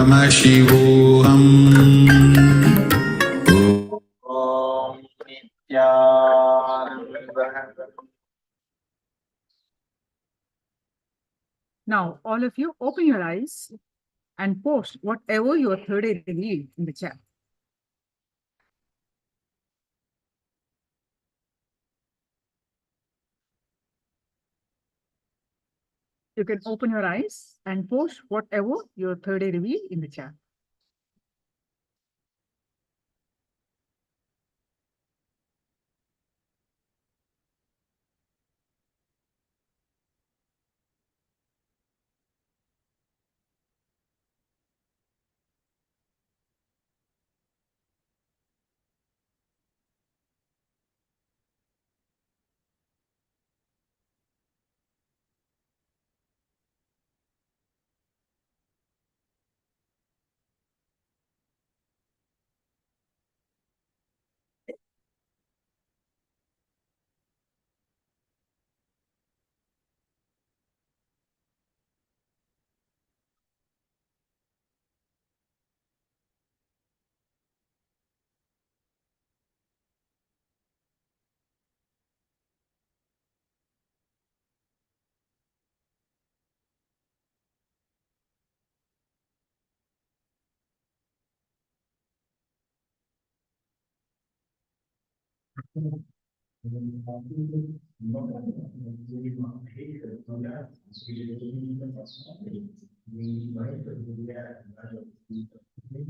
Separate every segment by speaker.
Speaker 1: Paramashivoham.
Speaker 2: Om Nithyananda.
Speaker 3: Now, all of you, open your eyes and post whatever your third eye revealed in the chat. You can open your eyes and post whatever your third eye revealed in the chat.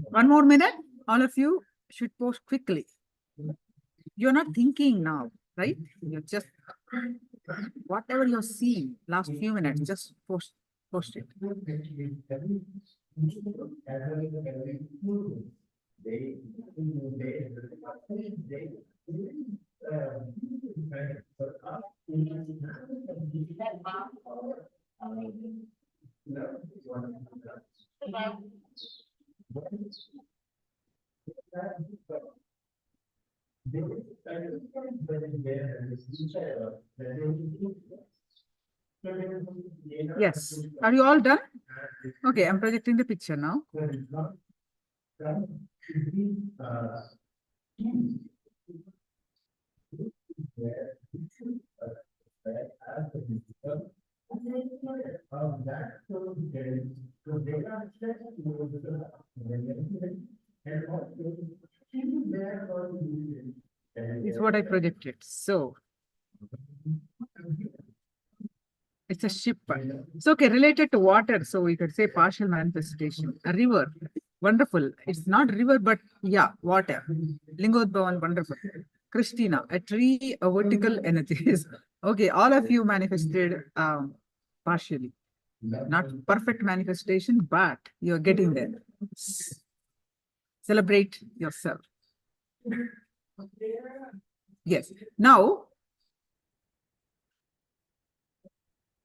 Speaker 3: One more minute. All of you should post quickly. You're not thinking now, right? You're just whatever you're seeing last few minutes, just post it. Yes. Are you all done? Okay, I'm projecting the picture now. It's what I projected. So it's a ship. It's okay, related to water. So we could say partial manifestation. A river. Wonderful. It's not river, but yeah, water. Lingodbhavan, wonderful. Christina, a tree, a vertical energies. Okay, all of you manifested partially. Not perfect manifestation, but you're getting there. Celebrate yourself. Yes. Now,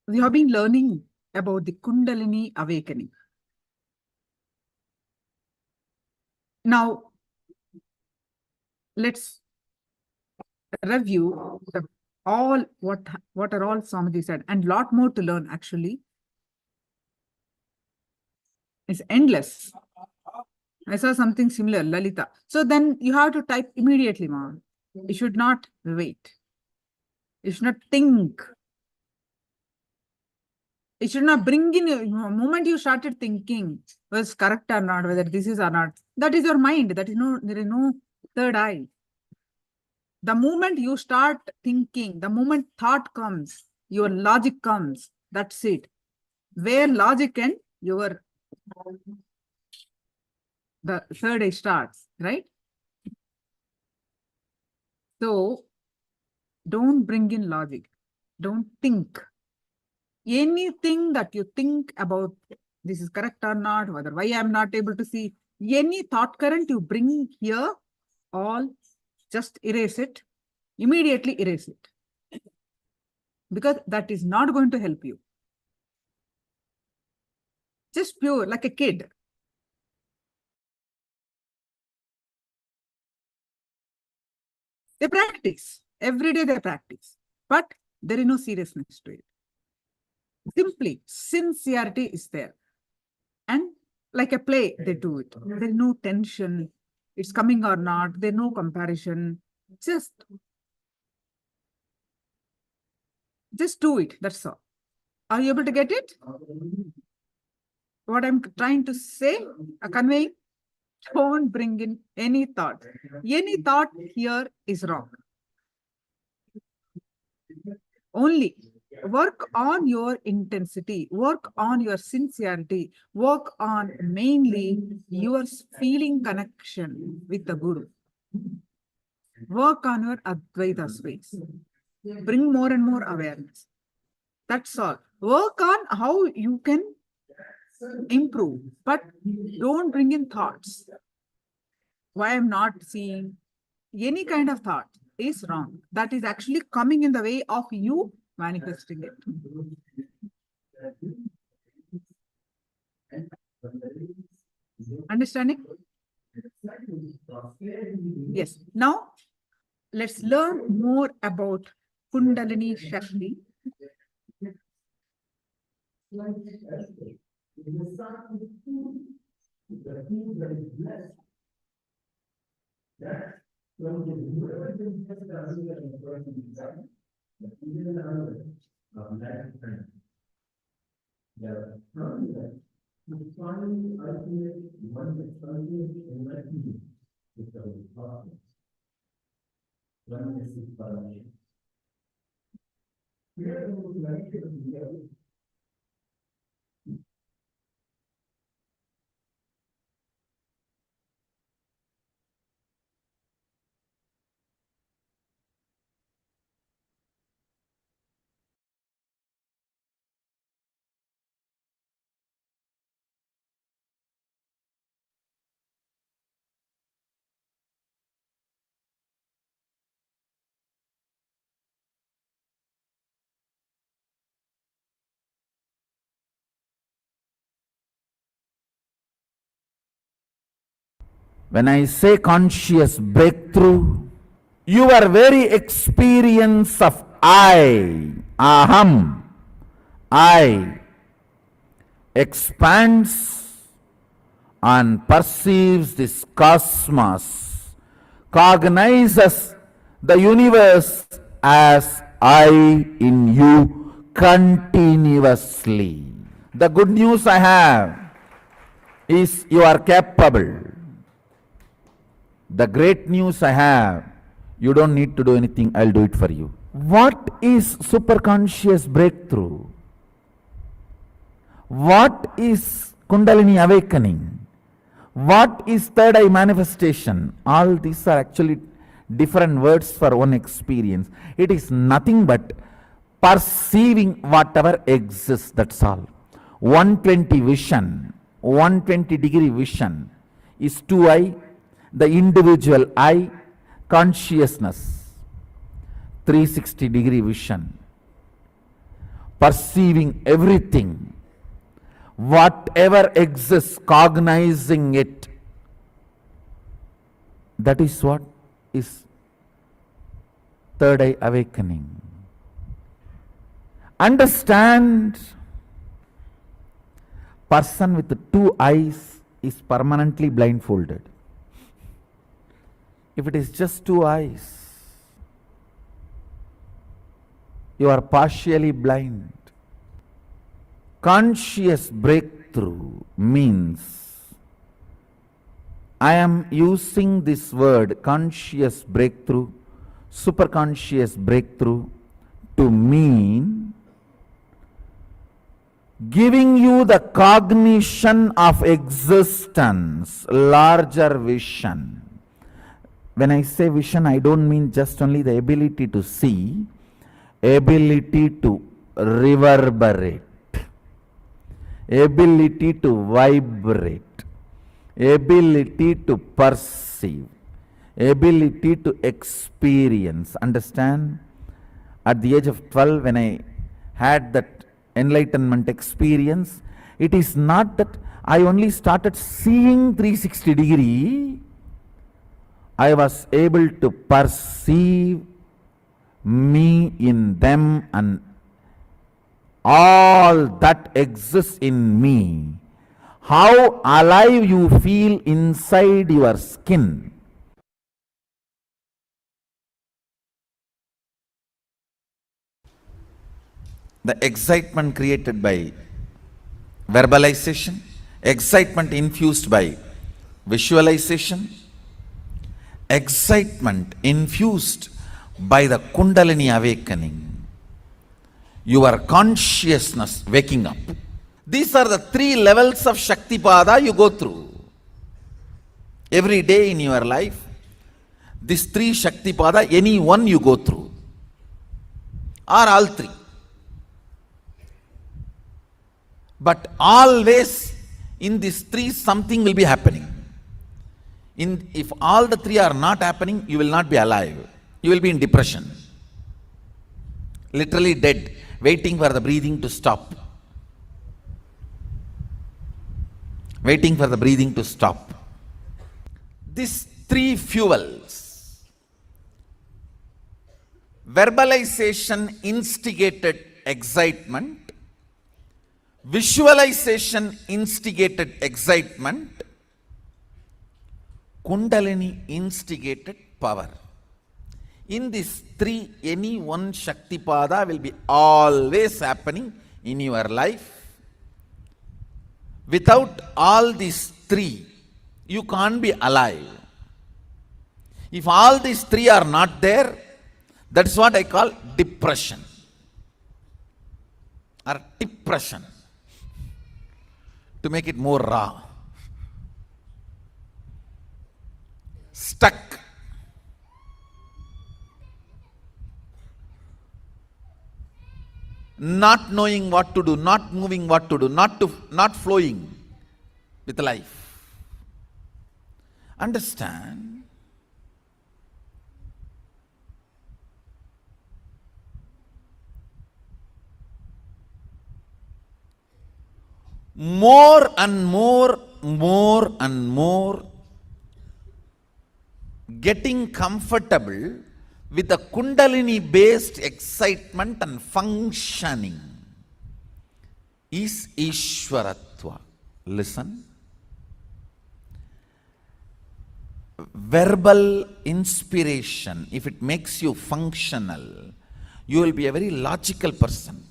Speaker 3: we have been learning about the Kundalini awakening. Now, let's review what are all Swamiji said, and lot more to learn actually. It's endless. I saw something similar, Lalita. So then you have to type immediately, ma'am. You should not wait. You should not think. It should not bring in the moment you started thinking was correct or not, whether this is or not. That is your mind. There is no third eye. The moment you start thinking, the moment thought comes, your logic comes. That's it. Where logic ends, the third eye starts, right? So don't bring in logic. Don't think. Anything that you think about this is correct or not, whether why I'm not able to see, any thought current you bring here, all just erase it, immediately erase it. Because that is not going to help you. Just pure, like a kid. They practice. Every day they practice. But there is no seriousness to it. Simply, sincerity is there. And Like a play, they do it. There's no tension. It's coming or not. There's no comparison. Just do it. That's all. Are you able to get it? What I'm trying to say, conveying? Don't bring in any thought. Any thought here is wrong. Only work on your intensity, work on your sincerity, work on mainly your feeling connection with the Guru. Work on your Advaita space. Bring more and more awareness. That's all. Work on how you can improve, but don't bring in thoughts. Why I'm not seeing any kind of thought is wrong. That is actually coming in the way of you manifesting it. Understanding? Yes. Now, let's learn more about Kundalini Shakti.
Speaker 1: When I say conscious breakthrough, your very experience of I, aham, I, expands and perceives this cosmos, cognizes the universe as I in you continuously. The good news I have is you are capable. The great news I have, you don't need to do anything, I'll do it for you. What is superconscious breakthrough? What is Kundalini awakening? What is third eye manifestation? All these are actually different words for one experience. It is nothing but perceiving whatever exists, that's all. 120 vision, 120-degree vision is 2I, the individual I, consciousness, 360-degree vision, perceiving everything, whatever exists, cognizing it. That is what is third eye awakening. Understand, person with 2 eyes is permanently blindfolded. If it is just 2 eyes, you are partially blind. Conscious breakthrough means, I am using this word conscious breakthrough, superconscious breakthrough, to mean giving you the cognition of existence, larger vision. When I say vision, I don't mean just only the ability to see, ability to reverberate, ability to vibrate, ability to perceive, ability to experience. Understand? At the age of 12, when I had that enlightenment experience, it is not that I only started seeing 360 degree. I was able to perceive me in them and all that exists in me. how alive you feel inside your skin. The excitement created by verbalization, excitement infused by visualization, excitement infused by the Kundalini awakening, your consciousness waking up. These are the 3 levels of Shaktipada you go through. Every day in your life, these 3 Shaktipada, any one you go through, or all 3. But always in these 3 something will be happening. If all the 3 are not happening, you will not be alive. You will be in depression. Literally dead, waiting for the breathing to stop. Waiting for the breathing to stop. These 3 fuels. Verbalization instigated excitement. Visualization instigated excitement. Kundalini instigated power. In these 3, any one Shaktipada will be always happening in your life. Without all these 3, you can't be alive. If all these 3 are not there, that's what I call depression or depression, to make it more raw. Stuck. Not knowing what to do, not moving what to do, not flowing with life. Understand? More and more getting comfortable with the Kundalini based excitement and functioning is Ishwaratva. Listen. Verbal inspiration, if it makes you functional, you will be a very logical person.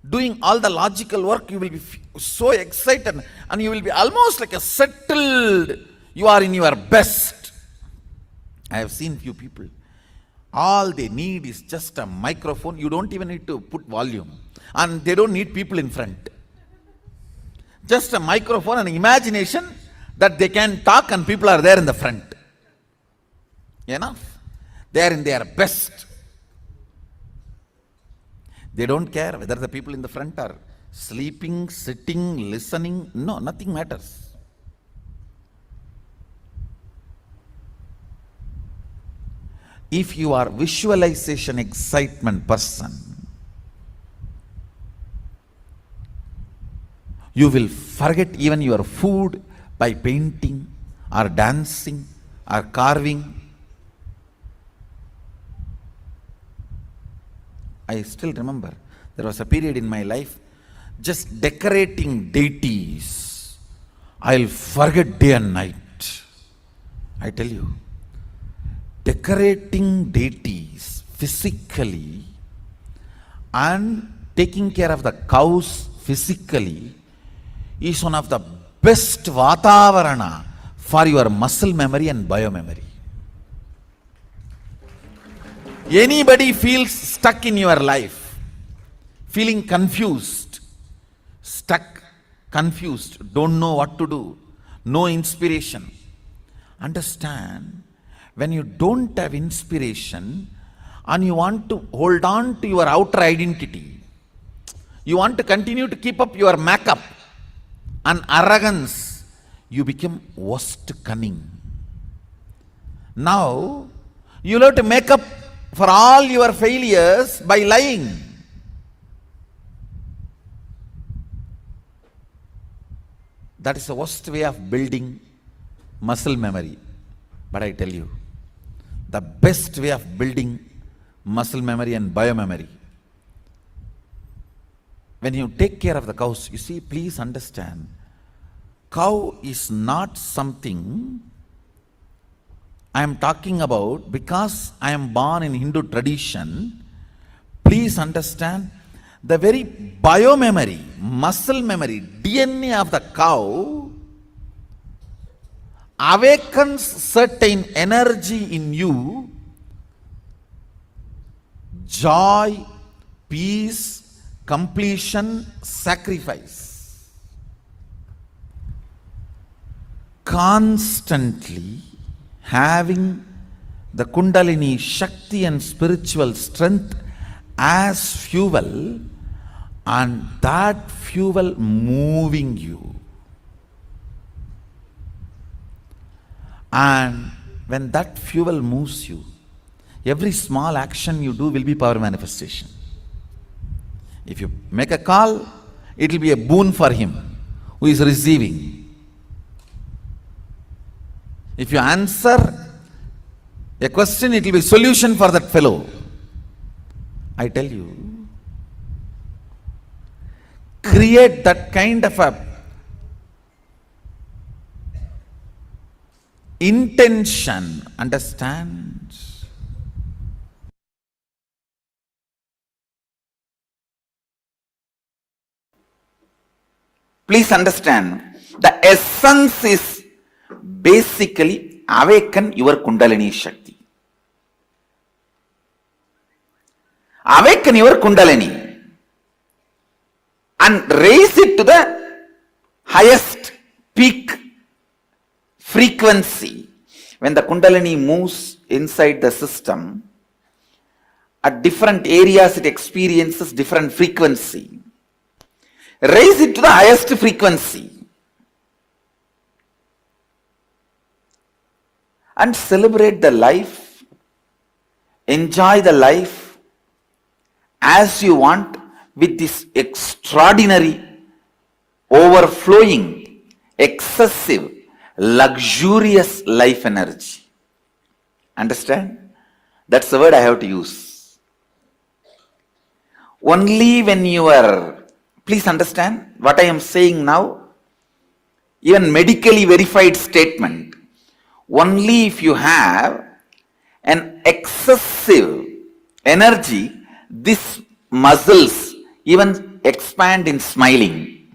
Speaker 1: Doing all the logical work, you will be so excited and you will be almost like a settled, you are in your best. I have seen few people. All they need is just a microphone. You don't even need to put volume. And they don't need people in front. Just a microphone and imagination that they can talk and people are there in the front. Enough. They are in their best. They don't care whether the people in the front are sleeping, sitting, listening. No, nothing matters. If you are visualization excitement person, you will forget even your food by painting or dancing or carving. I still remember there was a period in my life just decorating deities. I'll forget day and night. I tell you. Decorating deities physically and taking care of the cows physically is one of the best vatavarana for your muscle memory and biomemory. Anybody feels stuck in your life, feeling confused, stuck, confused, don't know what to do, no inspiration. Understand, when you don't have inspiration and you want to hold on to your outer identity, you want to continue to keep up your makeup and arrogance, you become worst cunning. Now, you'll have to make up for all your failures by lying. That is the worst way of building muscle memory. But I tell you, the best way of building muscle memory and biomemory, when you take care of the cows, you see, please understand, Cow is not something I am talking about because I am born in Hindu tradition. Please understand, the very biomemory, muscle memory, DNA of the cow awakens certain energy in you, joy, peace, completion, sacrifice. Constantly having the Kundalini Shakti and spiritual strength as fuel, and that fuel moving you. And when that fuel moves you, every small action you do will be power manifestation. If you make a call, it will be a boon for him who is receiving. If you answer a question, it will be a solution for that fellow. I tell you, create that kind of a intention, understand? Please understand, the essence is basically awaken your Kundalini Shakti. Awaken your Kundalini and raise it to the highest peak frequency. When the Kundalini moves inside the system, at different areas it experiences different frequency. Raise it to the highest frequency and celebrate the life, enjoy the life as you want with this extraordinary, overflowing, excessive, luxurious life energy. Understand? That's the word I have to use. Only when you are, please understand what I am saying now, even medically verified statement, only if you have an excessive energy, these muscles even expand in smiling.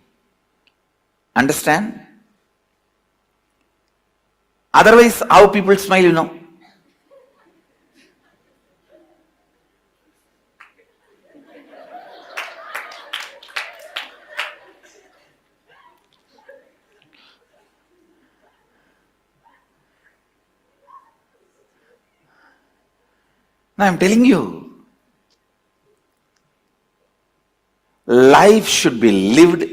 Speaker 1: Understand? Otherwise, how people smile, you know? Now I am telling you, life should be lived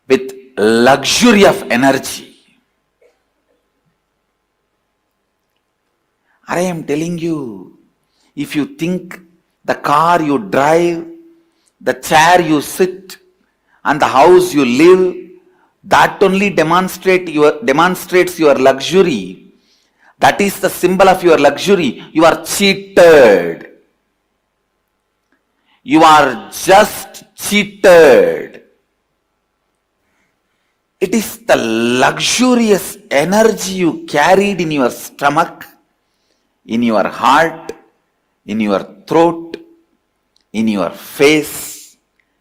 Speaker 1: with luxury of energy. I am telling you, if you think the car you drive, the chair you sit, and the house you live, that only demonstrates your luxury. That is the symbol of your luxury. You are cheated. You are just cheated. It is the luxurious energy you carried in your stomach, in your heart, in your throat, in your face,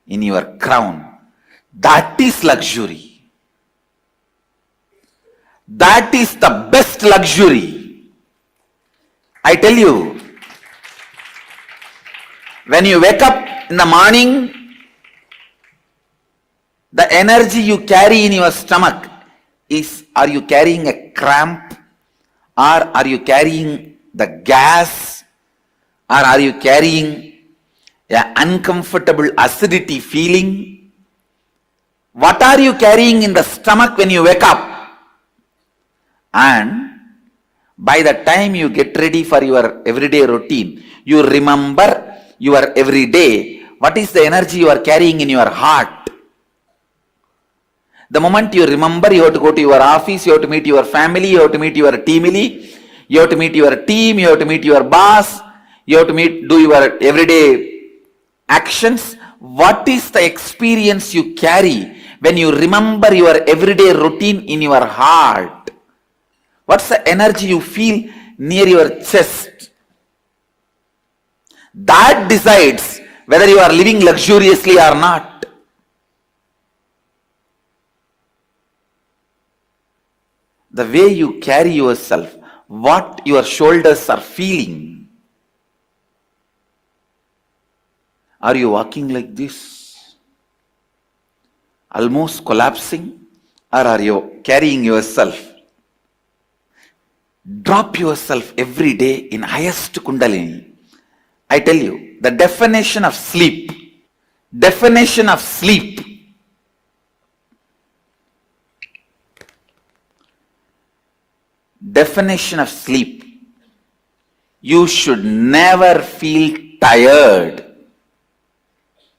Speaker 1: in your crown. That is luxury. That is the best luxury. I tell you, when you wake up in the morning, the energy you carry in your stomach is, are you carrying a cramp? Or are you carrying the gas? Or are you carrying an uncomfortable acidity feeling? What are you carrying in the stomach when you wake up? And by the time you get ready for your everyday routine, you remember your everyday, what is the energy you are carrying in your heart? The moment you remember, you have to go to your office, you have to meet your family, you have to meet your team lead, you have to meet your team, you have to meet your boss, you have to do your everyday actions. What is the experience you carry when you remember your everyday routine in your heart, what's the energy you feel near your chest? That decides whether you are living luxuriously or not. The way you carry yourself, what your shoulders are feeling. Are you walking like this, almost collapsing, or are you carrying yourself? Drop yourself every day in highest Kundalini. I tell you, the definition of sleep, definition of sleep, definition of sleep, you should never feel tired,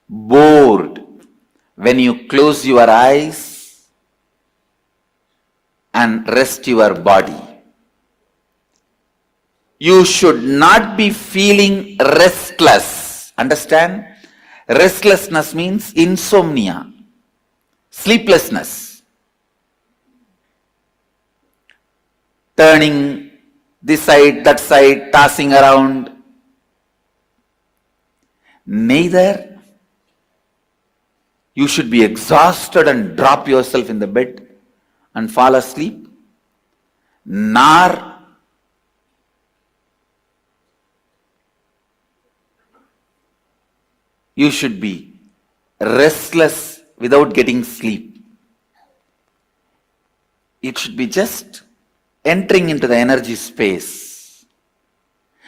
Speaker 1: bored when you close your eyes and rest your body. You should not be feeling restless. Understand? Restlessness means insomnia, sleeplessness. Turning this side, that side, tossing around. Neither you should be exhausted and drop yourself in the bed and fall asleep, nor you should be restless without getting sleep. It should be just entering into the energy space.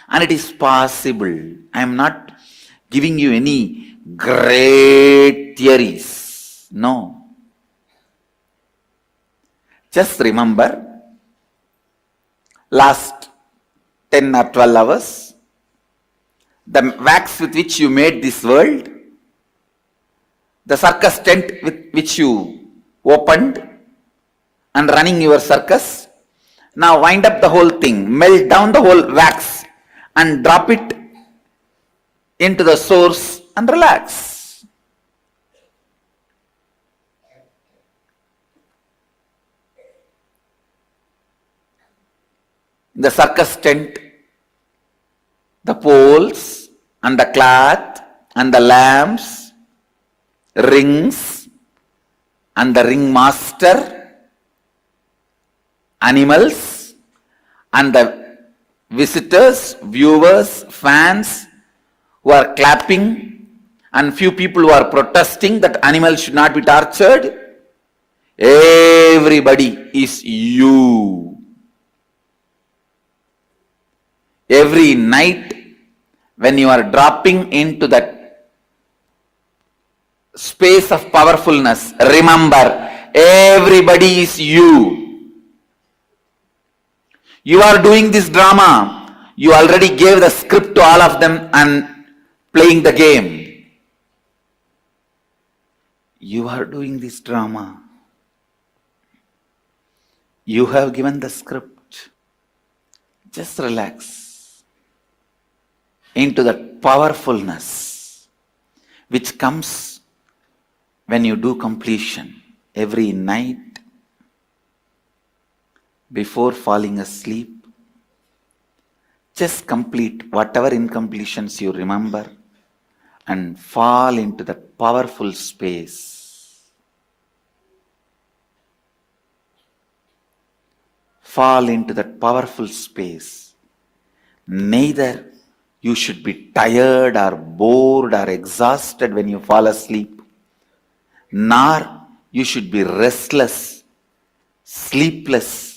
Speaker 1: And it is possible. I am not giving you any great theories. No. Just remember, last 10 or 12 hours, the wax with which you made this world, the circus tent with which you opened and running your circus, now wind up the whole thing, melt down the whole wax and drop it into the source and relax. The circus tent, the poles and the cloth and the lamps, rings and the ringmaster, animals and the visitors, viewers, fans who are clapping and few people who are protesting that animals should not be tortured. Everybody is you. Every night when you are dropping into that space of powerfulness, remember, everybody is you. You are doing this drama. You already gave the script to all of them and playing the game. You are doing this drama. You have given the script. Just relax into that powerfulness which comes when you do completion every night before falling asleep. Just complete whatever incompletions you remember and fall into that powerful space. Fall into that powerful space. Neither you should be tired or bored or exhausted when you fall asleep, nor you should be restless, sleepless.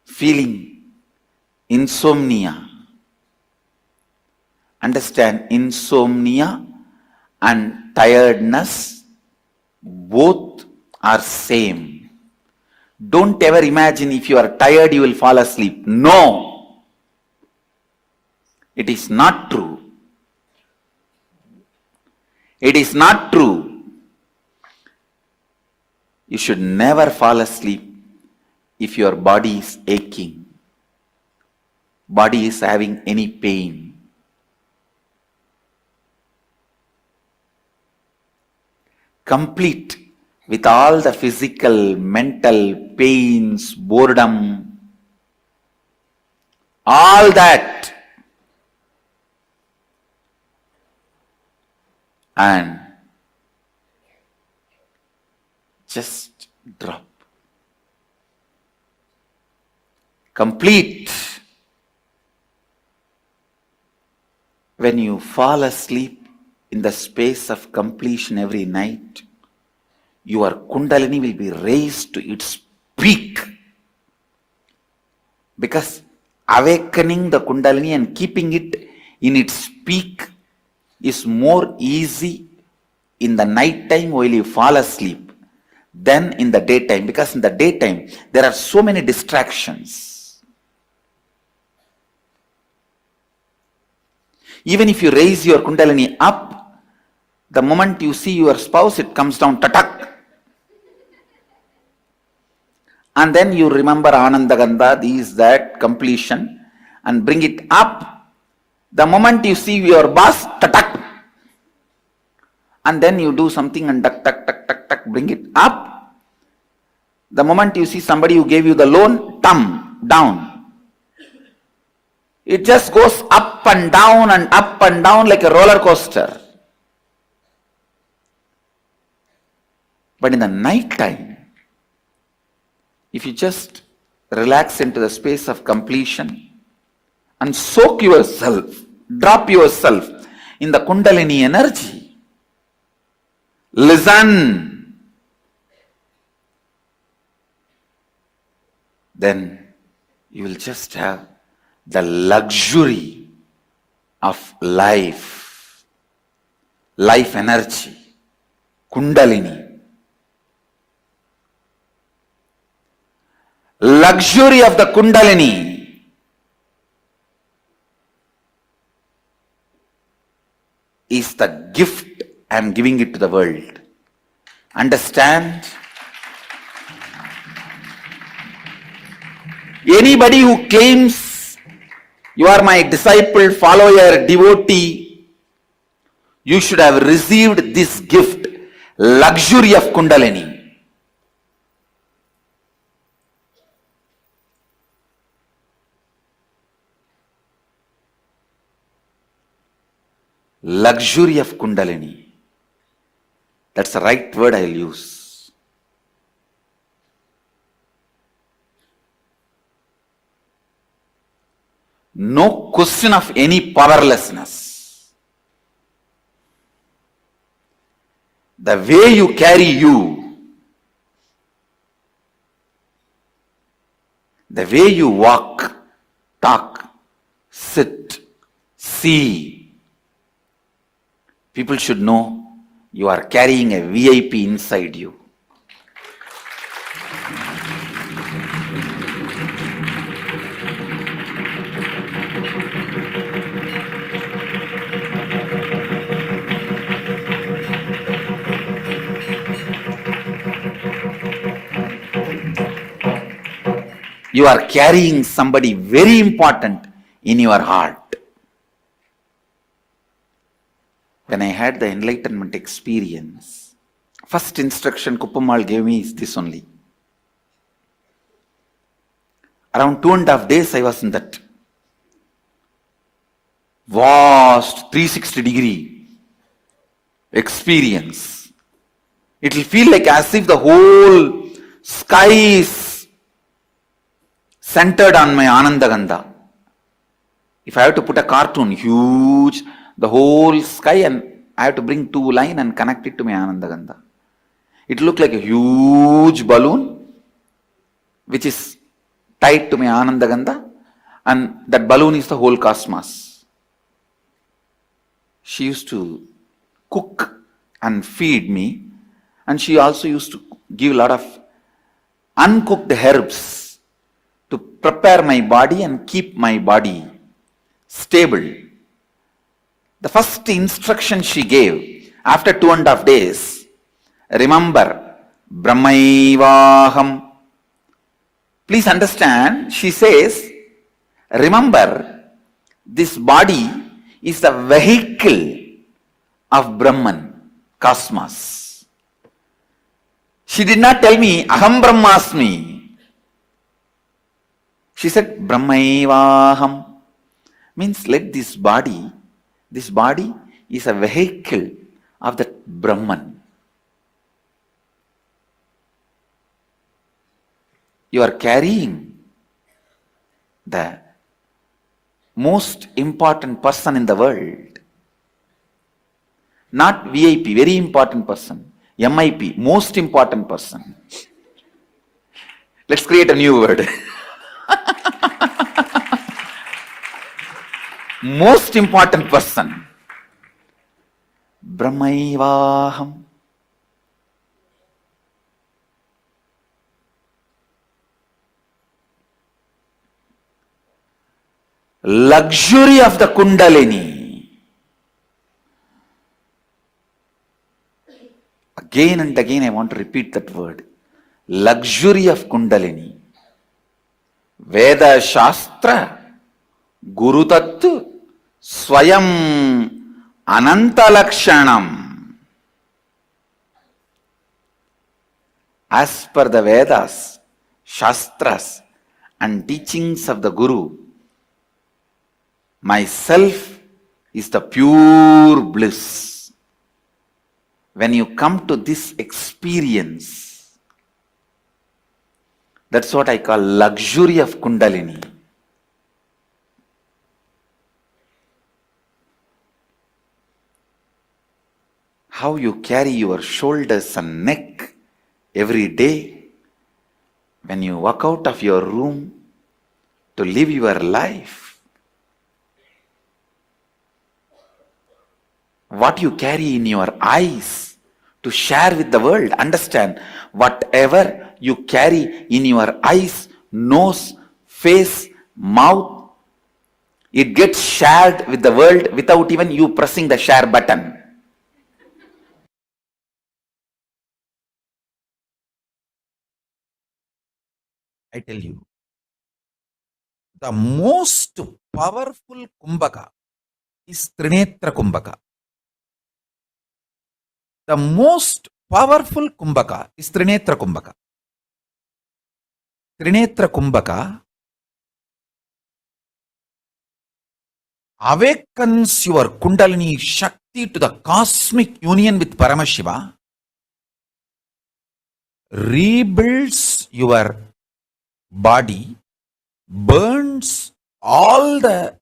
Speaker 1: Feeling insomnia. Understand, insomnia and tiredness both are same. Don't ever imagine if you are tired you will fall asleep. No. It is not true. It is not true. You should never fall asleep if your body is aching, body is having any pain. complete with all the physical, mental pains, boredom, all that, and just drop. Complete. When you fall asleep in the space of completion every night, your Kundalini will be raised to its peak. Because awakening the Kundalini and keeping it in its peak is more easy in the night time while you fall asleep than in the daytime. Because in the daytime, there are so many distractions. Even if you raise your Kundalini up, the moment you see your spouse, it comes down, tatak. And then you remember Anandagandha, these, that, completion, and bring it up. The moment you see your boss, tatak. And then you do something and tak, tak, tak, tak, tak, bring it up. The moment you see somebody who gave you the loan, thumb, down. It just goes up and down like a roller coaster. But in the night time, if you just relax into the space of completion and soak yourself, drop yourself in the Kundalini energy, listen, then you will just have the luxury of life energy, Kundalini. Luxury of the Kundalini is the gift I am giving it to the world. Understand? Anybody who claims you are my disciple, follower, devotee, you should have received this gift, luxury of Kundalini. Luxury of Kundalini. That's the right word I'll use. No question of any powerlessness. The way you carry you, the way you walk, talk, sit, see, people should know you are carrying a VIP inside you. You are carrying somebody very important in your heart. When I had the enlightenment experience, first instruction Kuppamal gave me is this only. Around 2.5 days I was in that vast 360-degree experience. It will feel like as if the whole sky is centered on my Anandagandha. If I have to put a cartoon, huge, the whole sky, and I have to bring 2 lines and connect it to my Anandagandha. It looked like a huge balloon which is tied to my Anandagandha, and that balloon is the whole cosmos. She used to cook and feed me, and she also used to give a lot of uncooked herbs to prepare my body and keep my body stable. The first instruction she gave after 2.5 days, remember, Brahmaivaham. Please understand, she says, remember, this body is the vehicle of Brahman, cosmos. She did not tell me, Aham Brahmasmi. She said, Brahmaivaham. Means let this body is a vehicle of that Brahman. You are carrying the most important person in the world. Not VIP, very important person. MIP, most important person. Let's create a new word. Most important person. Brahmaivaham. Luxury of the Kundalini. Again and again I want to repeat that word. Luxury of Kundalini. Veda Shastra Guru Tattu Swayam Ananta Lakshanam. As per the Vedas, Shastras and teachings of the Guru, myself is the pure bliss. When you come to this experience, that's what I call luxury of Kundalini. How you carry your shoulders and neck every day when you walk out of your room to live your life. What you carry in your eyes to share with the world. Understand, whatever you carry in your eyes, nose, face, mouth, it gets shared with the world without even you pressing the share button. I tell you, the most powerful Kumbhaka is Trinetra Kumbhaka. The most powerful Kumbhaka is Trinetra Kumbhaka. Trinetra Kumbhaka awakens your Kundalini Shakti to the cosmic union with Paramashiva, rebuilds your body, burns all the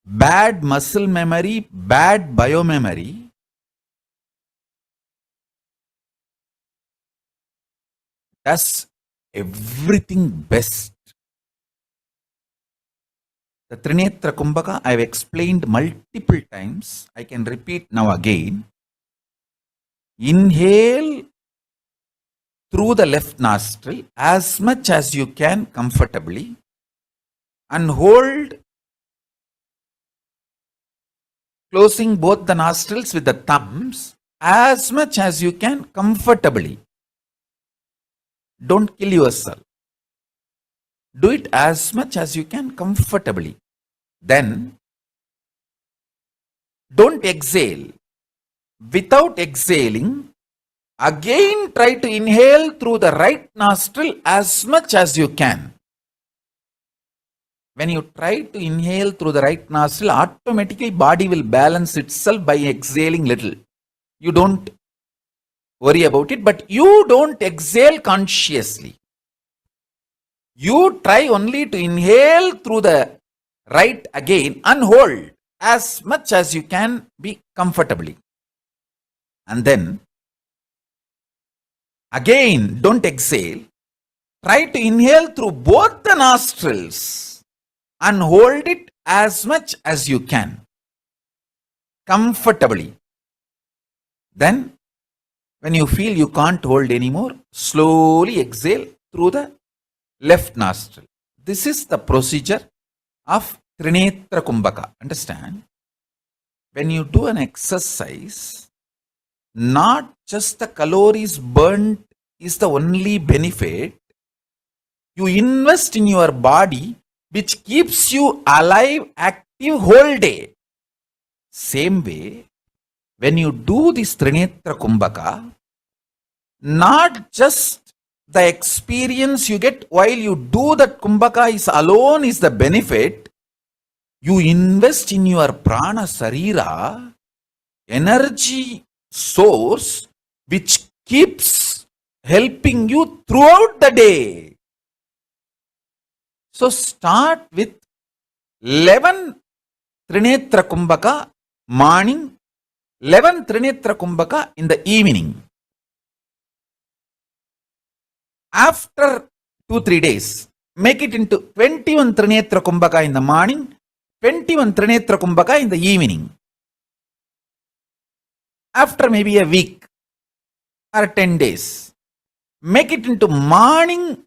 Speaker 1: bad muscle memory, bad biomemory, does everything best. The Trinetra Kumbhaka I have explained multiple times. I can repeat now again. Inhale through the left nostril as much as you can comfortably and hold, closing both the nostrils with the thumbs as much as you can comfortably. Don't kill yourself. Do it as much as you can comfortably. Then, don't exhale. Without exhaling, again try to inhale through the right nostril as much as you can. When you try to inhale through the right nostril, automatically body will balance itself by exhaling little. You don't worry about it, but you don't exhale consciously. You try only to inhale through the right again and hold as much as you can be comfortably. And then again, don't exhale. Try to inhale through both the nostrils and hold it as much as you can comfortably. Then, when you feel you can't hold anymore, slowly exhale through the left nostril. This is the procedure of Trinetra Kumbhaka. Understand? When you do an exercise, not just the calories burnt is the only benefit. You invest in your body, which keeps you alive, active whole day. Same way, when you do this Trinetra Kumbhaka, not just the experience you get while you do that kumbhaka is alone is the benefit. You invest in your prana sarira, energy source, which keeps helping you throughout the day. So start with 11 Trinetra Kumbhaka morning, 11 Trinetra Kumbhaka in the evening. After 2-3 days, make it into 21 Trinetra Kumbhaka in the morning, 21 Trinetra Kumbhaka in the evening. After maybe a week or 10 days, make it into morning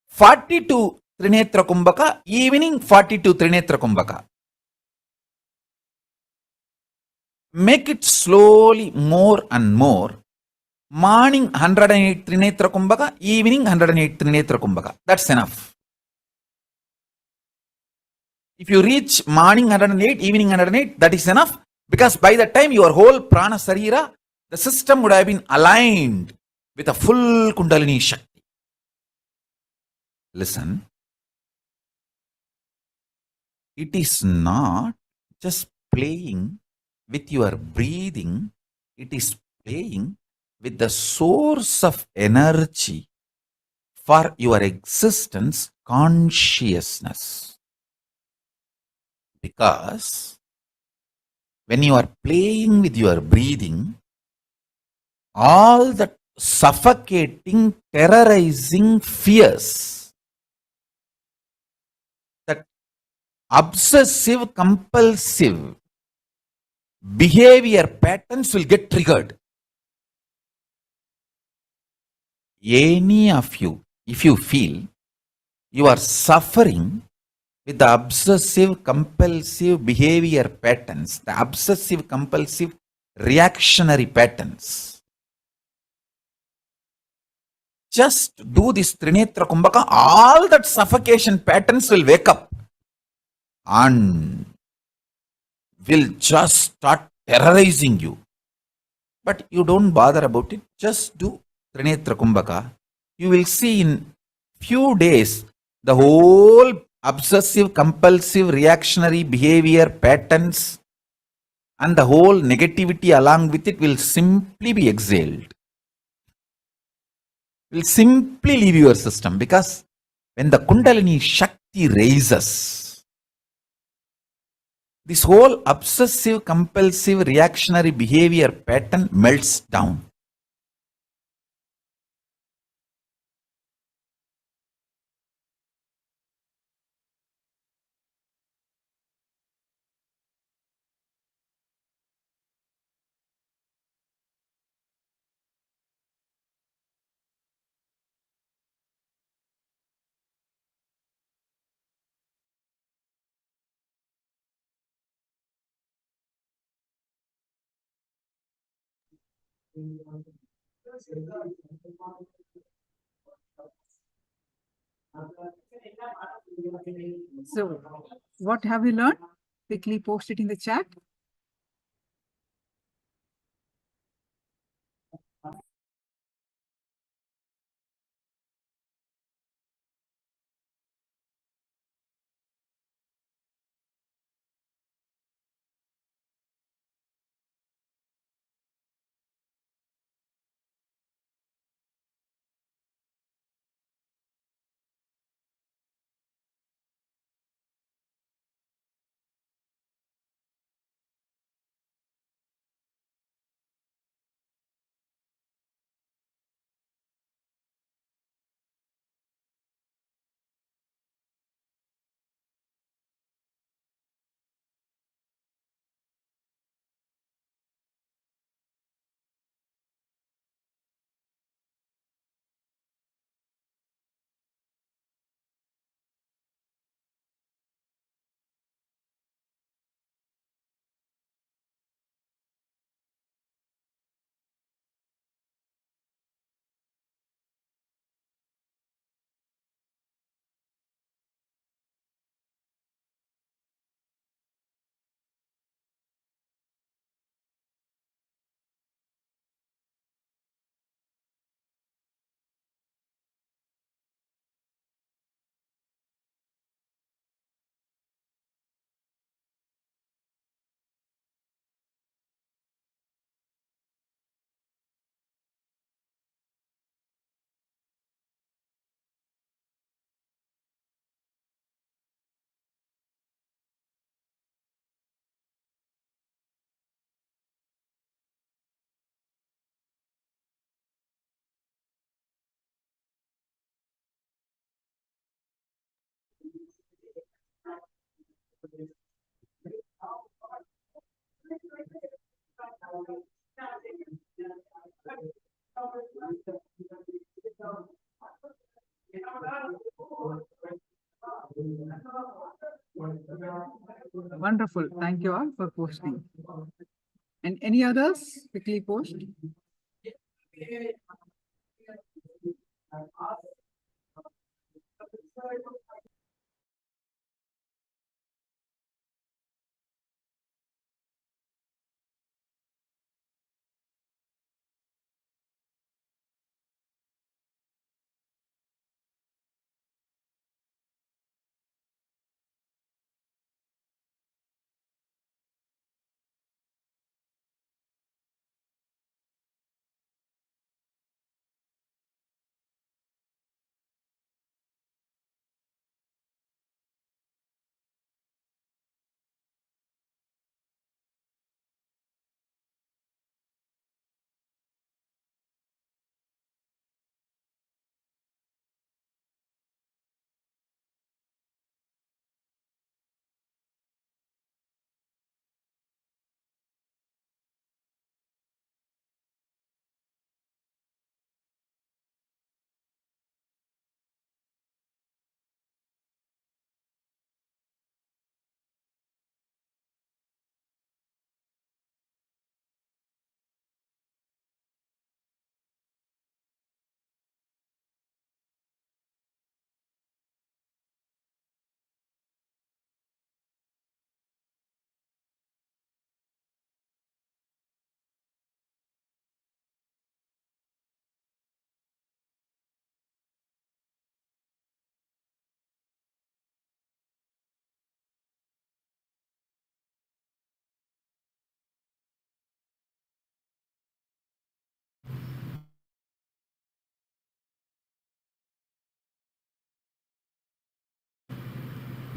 Speaker 1: 42 Trinetra Kumbhaka, evening 42 Trinetra Kumbhaka. Make it slowly more and more. Morning 108 Trinetra Kumbhaka, evening 108 Trinetra Kumbhaka. That's enough. If you reach morning 108, evening 108, that is enough, because by the time your whole prana sarira, the system would have been aligned with a full Kundalini Shakti. Listen, it is not just playing with your breathing, it is playing with the source of energy for your existence, consciousness. Because when you are playing with your breathing, all the suffocating, terrorizing fears, that obsessive, compulsive behavior patterns will get triggered. Any of you, if you feel you are suffering with the obsessive compulsive behavior patterns, the obsessive compulsive reactionary patterns, just do this Trinetra Kumbhaka, all that suffocation patterns will wake up and will just start terrorizing you. But you don't bother about it, just do Trinetra Kumbhaka. You will see in few days the whole obsessive compulsive reactionary behavior patterns and the whole negativity along with it will simply be exhaled. Will simply leave your system, because when the Kundalini Shakti raises, this whole obsessive compulsive reactionary behavior pattern melts down.
Speaker 3: So, what have you learned? Quickly post it in the chat. Wonderful. Thank you all for posting. And any others? Quickly post.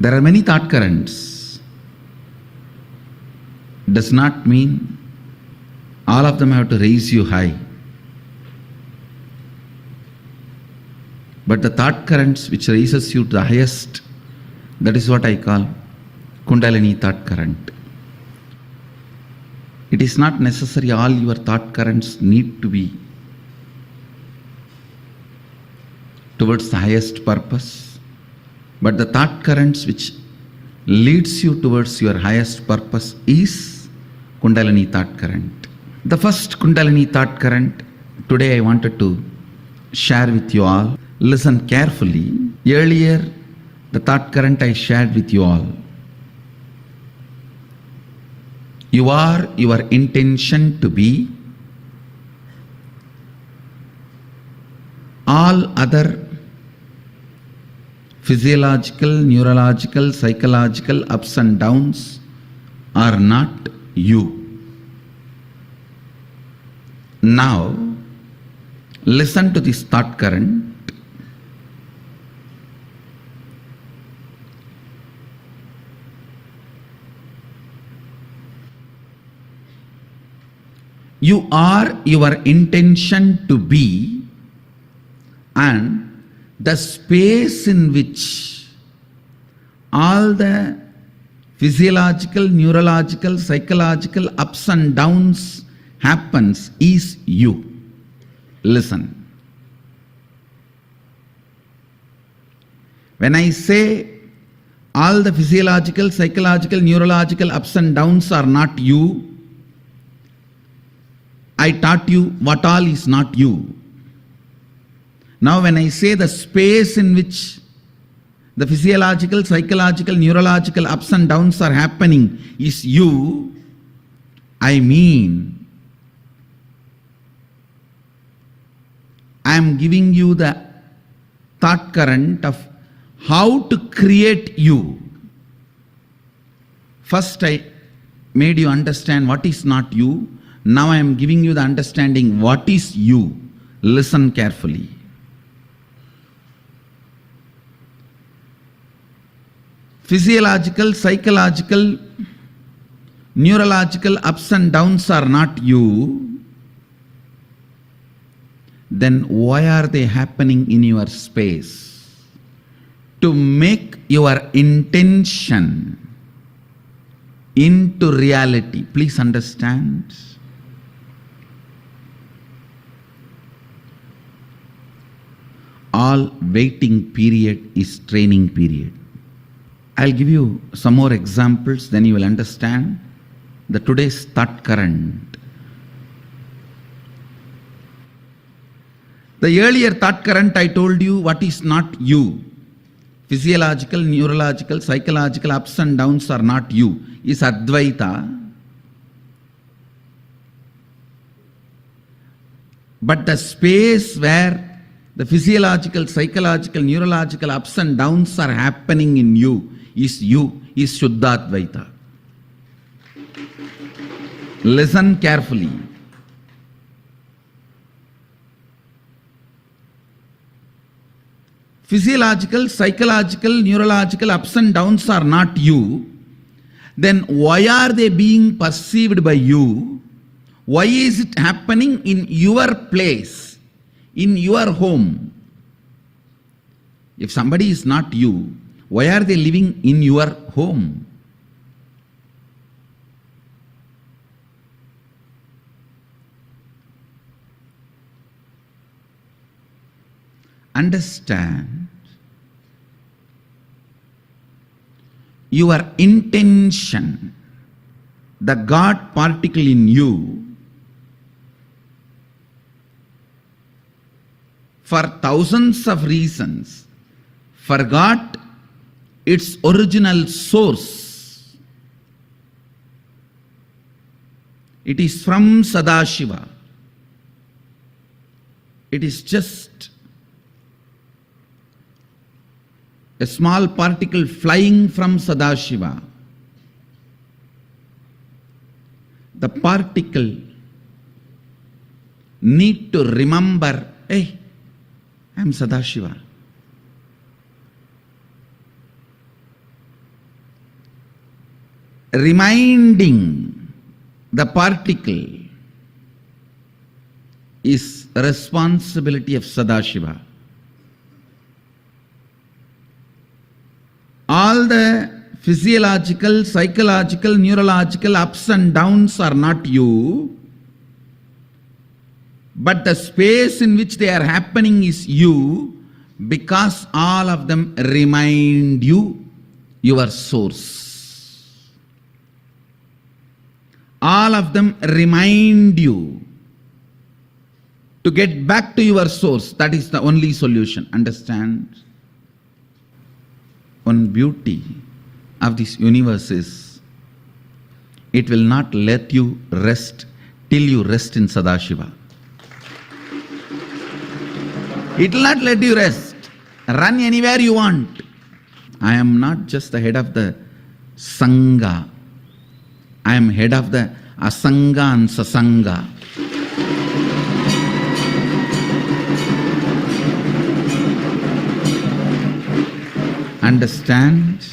Speaker 1: There are many thought currents. Does not mean all of them have to raise you high. But the thought currents which raises you to the highest, that is what I call Kundalini thought current. It is not necessary all your thought currents need to be towards the highest purpose, but the thought currents which leads you towards your highest purpose is Kundalini thought current. The first Kundalini thought current today I wanted to share with you all. Listen carefully. Earlier, the thought current I shared with you all. You are your intention to be. All other physiological, neurological, psychological ups and downs are not you. Now, listen to this thought current. You are your intention to be, and the space in which all the physiological, neurological, psychological ups and downs happens is you. Listen. When I say all the physiological, psychological, neurological ups and downs are not you, I taught you what all is not you. Now when I say the space in which the physiological, psychological, neurological ups and downs are happening is you, I mean I am giving you the thought current of how to create you. First I made you understand what is not you. Now I am giving you the understanding what is you. Listen carefully. Physiological, psychological, neurological ups and downs are not you. Then why are they happening in your space? To make your intention into reality. Please understand. All waiting period is training period. I'll give you some more examples, then you will understand the today's thought current. The earlier thought current, I told you what is not you. Physiological, neurological, psychological ups and downs are not you. Is Advaita. But the space where the physiological, psychological, neurological ups and downs are happening in you, is Shuddha Advaita. Listen carefully. Physiological, psychological, neurological ups and downs are not you. Then why are they being perceived by you? Why is it happening in your place, in your home? If somebody is not you, why are they living in your home? Understand, your intention, the God particle in you, for thousands of reasons, forgot its original source. It is from Sadashiva. It is just a small particle flying from Sadashiva. The particle need to remember, hey, I am Sadashiva. Reminding the particle is a responsibility of Sadashiva. All the physiological, psychological, neurological ups and downs are not you, but the space in which they are happening is you, because all of them remind you your source. All of them remind you to get back to your source. That is the only solution. Understand? One beauty of this universe is, it will not let you rest till you rest in Sadashiva. It will not let you rest. Run anywhere you want. I am not just the head of the Sangha. I am head of the Asanga and Sasanga. Understand?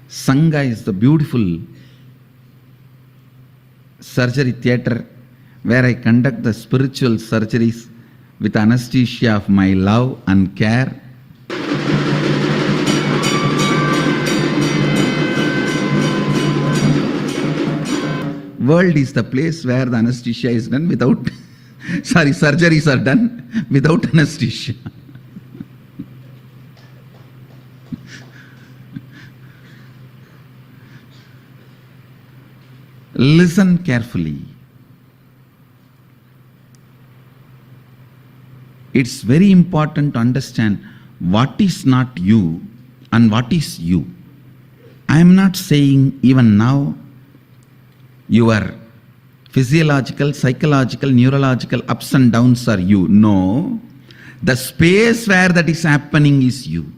Speaker 1: Sangha is the beautiful surgery theatre where I conduct the spiritual surgeries with anesthesia of my love and care. World is the place where the anesthesia is done without, surgeries are done without anesthesia. Listen carefully. It's very important to understand what is not you and what is you. I am not saying even now your physiological, psychological, neurological ups and downs are you. No. The space where that is happening is you.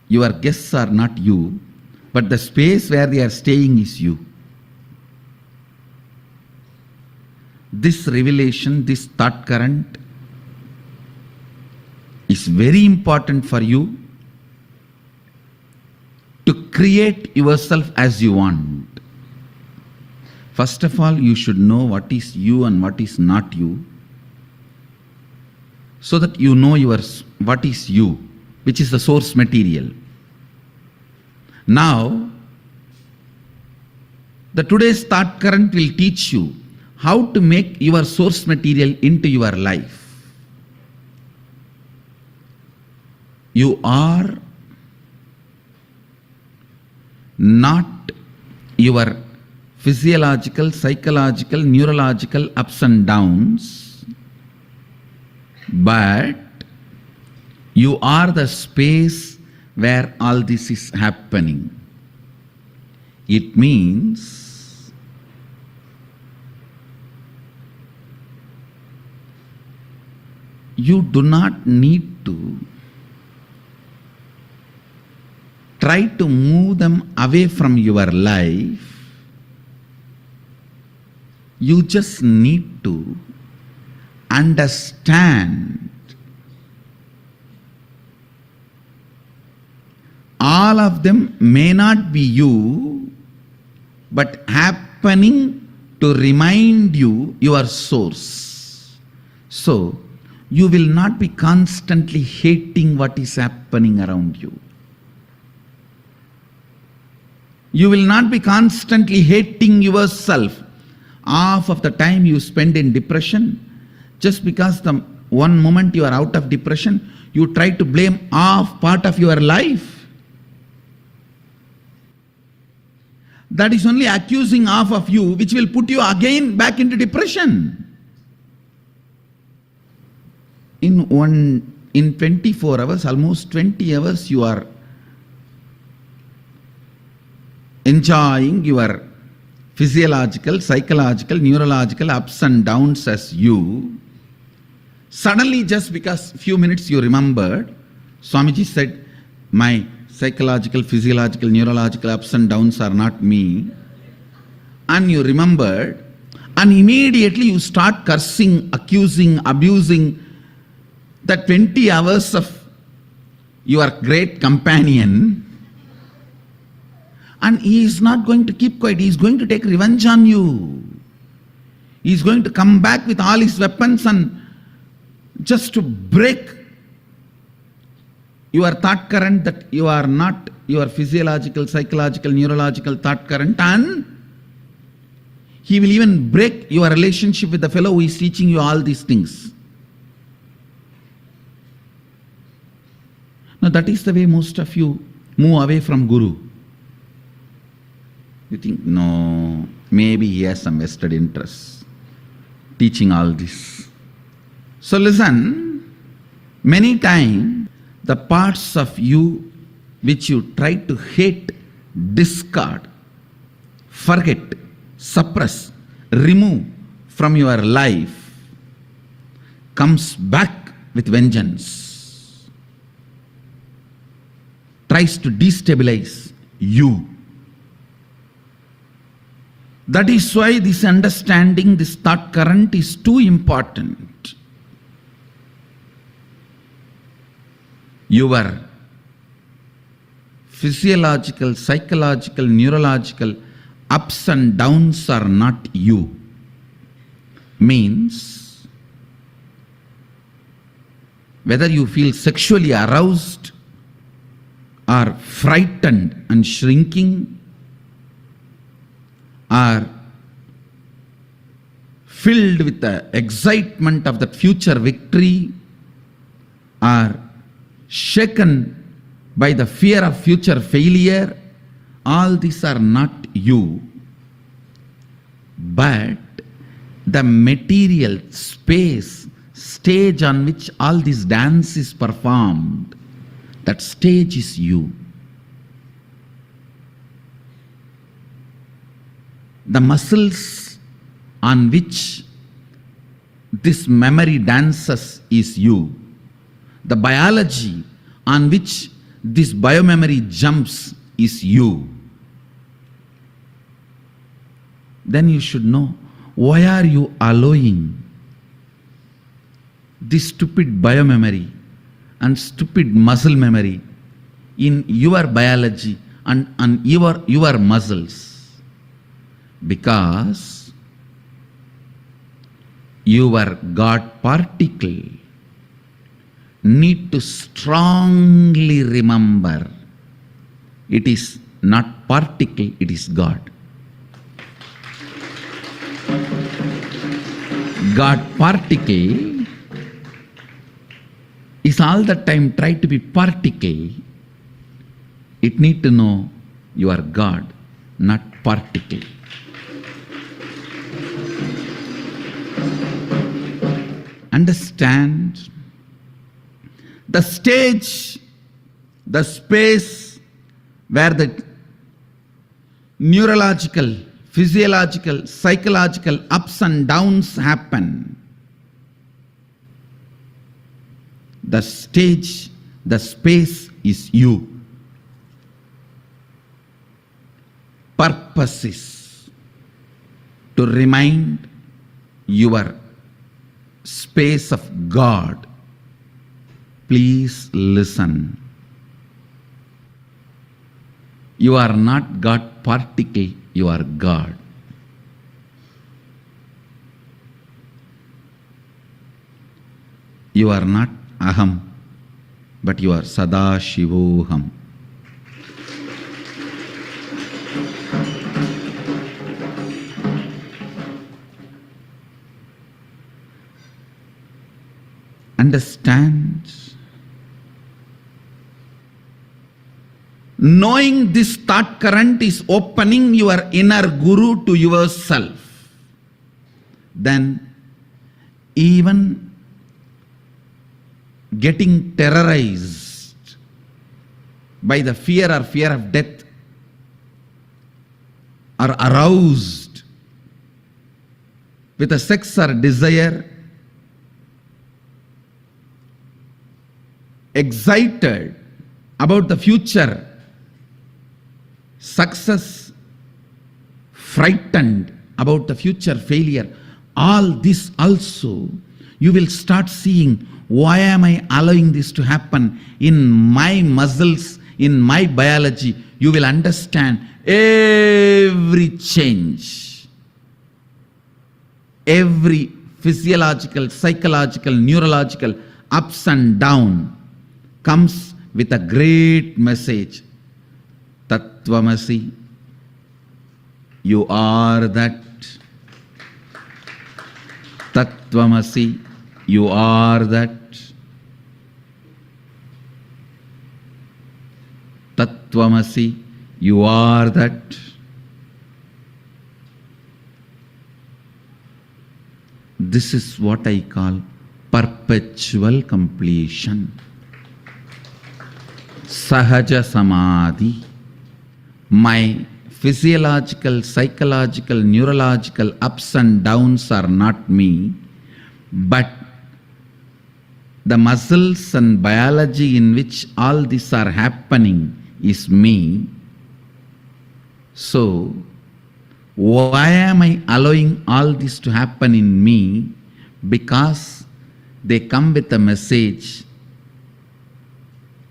Speaker 1: Your guests are not you, but the space where they are staying is you. This revelation, this thought current is very important for you to create yourself as you want. First of all, you should know what is you and what is not you, so that you know what is you, which is the source material. Now, the today's thought current will teach you how to make your source material into your life. You are not your physiological, psychological, neurological ups and downs, but you are the space where all this is happening. It means you do not need to try to move them away from your life. You just need to understand all of them may not be you, but happening to remind you your source. So, you will not be constantly hating what is happening around you. You will not be constantly hating yourself. Half of the time you spend in depression, just because the one moment you are out of depression, you try to blame half part of your life. That is only accusing half of you, which will put you again back into depression. In 24 hours, almost 20 hours, you are enjoying your physiological, psychological, neurological ups and downs as you. Suddenly, just because few minutes you remembered, Swamiji said, my psychological, physiological, neurological ups and downs are not me. And you remembered, and immediately you start cursing, accusing, abusing that 20 hours of your great companion. And he is not going to keep quiet. He is going to take revenge on you. He is going to come back with all his weapons and just to break your thought current that you are not your physiological, psychological, neurological thought current, and he will even break your relationship with the fellow who is teaching you all these things. Now that is the way most of you move away from Guru. You think, no, maybe he has some vested interest teaching all this. So listen, many times the parts of you which you try to hate, discard, forget, suppress, remove from your life comes back with vengeance, tries to destabilize you. That is why this understanding, this thought current is too important. Your physiological, psychological, neurological ups and downs are not you. Means, whether you feel sexually aroused or frightened and shrinking, are filled with the excitement of that future victory, are shaken by the fear of future failure, all these are not you, but the material space, stage on which all this dance is performed, that stage is you. The muscles on which this memory dances is you. The biology on which this biomemory jumps is you. Then you should know, why are you allowing this stupid biomemory and stupid muscle memory in your biology and your muscles? Because your God particle need to strongly remember, it is not particle, it is God. God particle is all the time try to be particle. It need to know you are God, not particle. Understand the stage, the space where the neurological, physiological, psychological ups and downs happen. The stage, the space is you. Purpose is to remind your space of God. Please listen. You are not God particle, you are God. You are not Aham, but you are Sadashivoham. Understand? Knowing this thought current is opening your inner guru to yourself. Then even getting terrorized by the fear of death or aroused with a sex or desire, excited about the future, success, frightened about the future failure, all this also you will start seeing, why am I allowing this to happen in my muscles, in my biology? You will understand every change, every physiological, psychological, neurological ups and down comes with a great message. Tattvamasi, you are that. Tattvamasi, you are that. Tattvamasi, you are that. This is what I call perpetual completion. Sahaja Samadhi. My physiological, psychological, neurological ups and downs are not me, but the muscles and biology in which all these are happening is me. So, why am I allowing all this to happen in me? Because they come with a message,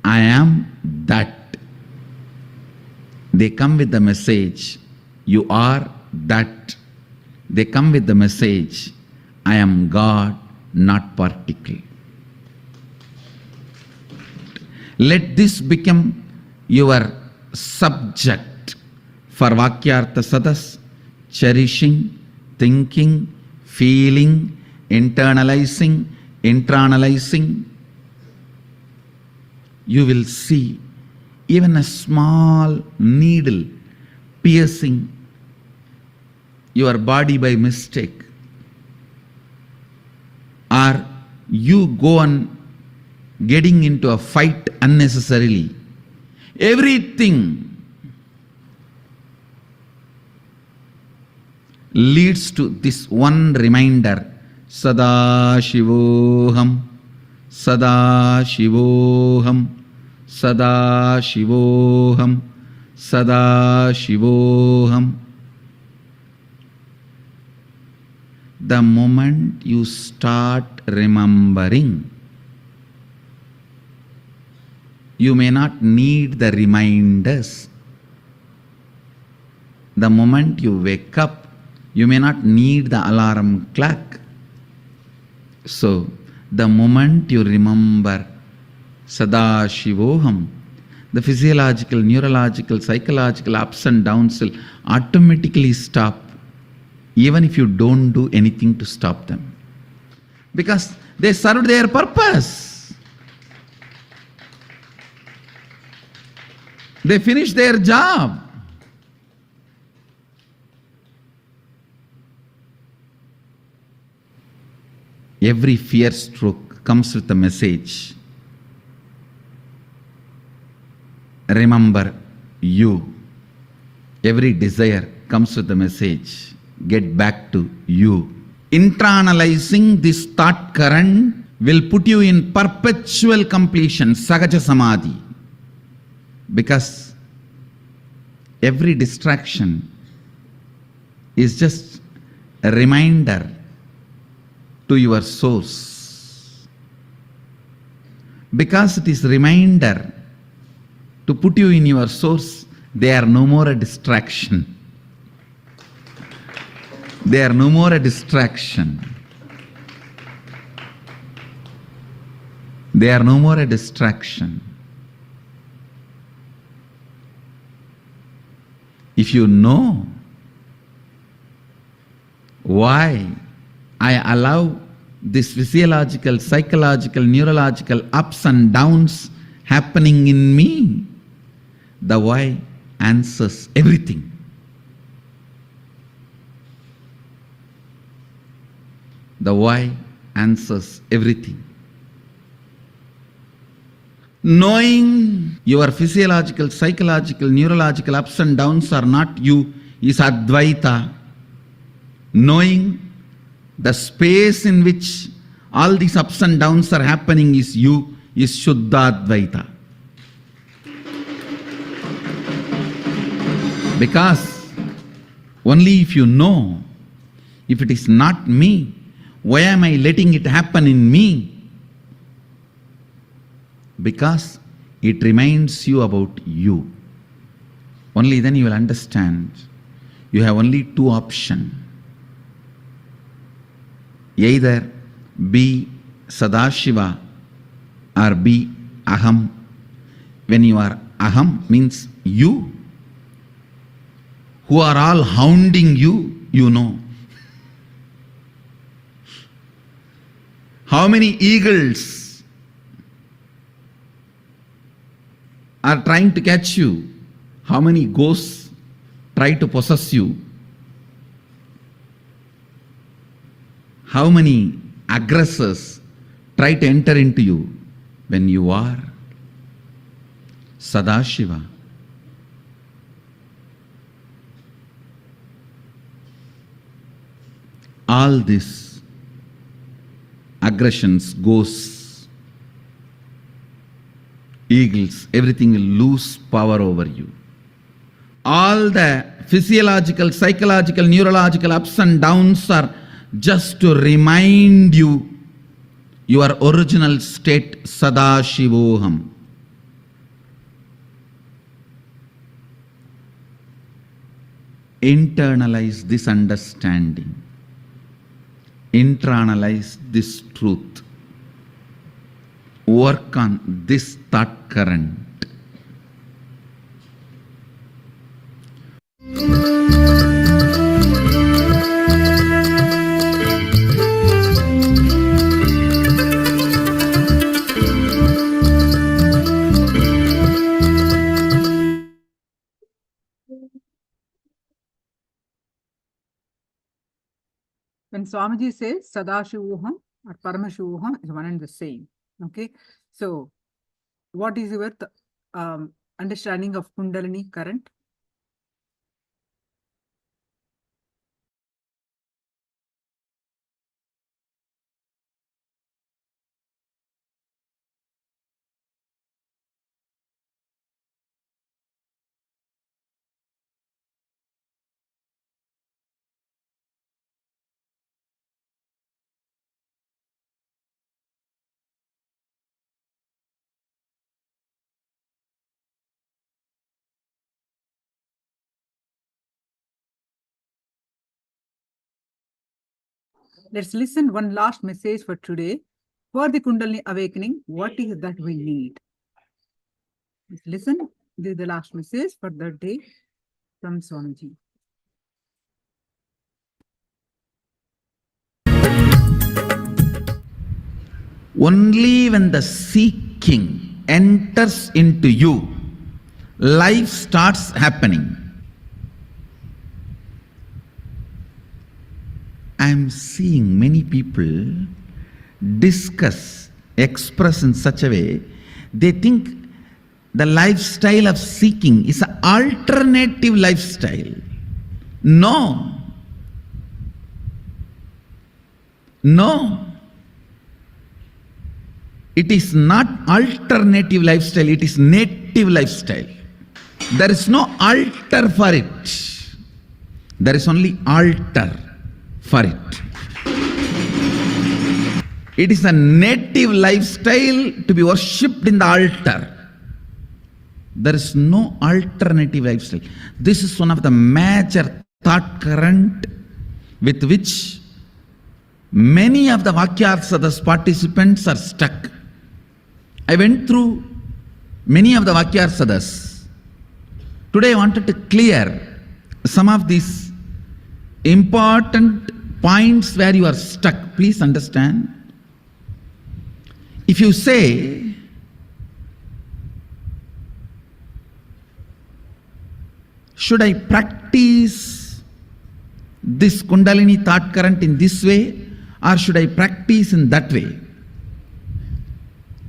Speaker 1: I am that. They come with the message, you are that. They come with the message, I am God, not particle. Let this become your subject for Vakyartha Sadas, cherishing, thinking, feeling, internalizing, internalizing. You will see even a small needle piercing your body by mistake, or you go on getting into a fight unnecessarily. Everything leads to this one reminder, Sadashivoham, Sadashivoham, Sadashivoham, Sadashivoham. The moment you start remembering, you may not need the reminders. The moment you wake up, you may not need the alarm clock. So, the moment you remember Sadashivoham. The physiological, neurological, psychological ups and downs will automatically stop, even if you don't do anything to stop them. Because they served their purpose. They finished their job. Every fear stroke comes with a message. Remember you. Every desire comes with a message. Get back to you. Internalizing this thought current will put you in perpetual completion, Sahaja Samadhi. Because every distraction is just a reminder to your source. Because it is a reminder to put you in your source, they are no more a distraction. They are no more a distraction. They are no more a distraction. If you know why I allow this physiological, psychological, neurological ups and downs happening in me, the why answers everything. The why answers everything. Knowing your physiological, psychological, neurological ups and downs are not you is Advaita. Knowing the space in which all these ups and downs are happening is you is Shuddha Advaita. Because only if you know, if it is not me, why am I letting it happen in me? Because it reminds you about you. Only then you will understand. You have only two options. Either be Sadashiva or be Aham. When you are Aham means you, who are all hounding you, you know. How many eagles are trying to catch you? How many ghosts try to possess you? How many aggressors try to enter into you? When you are Sadashiva, all this aggressions, ghosts, eagles, everything will lose power over you. All the physiological, psychological, neurological ups and downs are just to remind you your original state, Sadashivoham. Internalize this understanding. Internalize this truth. Work on this thought current.
Speaker 3: When Swamiji says Sadashivoham or Paramashivoham is one and the same. Okay. So, what is your understanding of Kundalini current? Let's listen one last message for today. For the Kundalini awakening, what is that we need? Just listen. This is the last message for the day from Swamiji.
Speaker 1: Only when the seeking enters into you, life starts happening. I am seeing many people discuss, express in such a way, they think the lifestyle of seeking is an alternative lifestyle. No. No. It is not alternative lifestyle, it is native lifestyle. There is no altar for it. There is only altar for it. It is a native lifestyle to be worshipped in the altar. There is no alternative lifestyle. This is one of the major thought current with which many of the Vakyarsadas participants are stuck. I went through many of the Vakyarsadas. Today I wanted to clear some of these important points where you are stuck. Please understand. If you say, should I practice this Kundalini thought current in this way or should I practice in that way?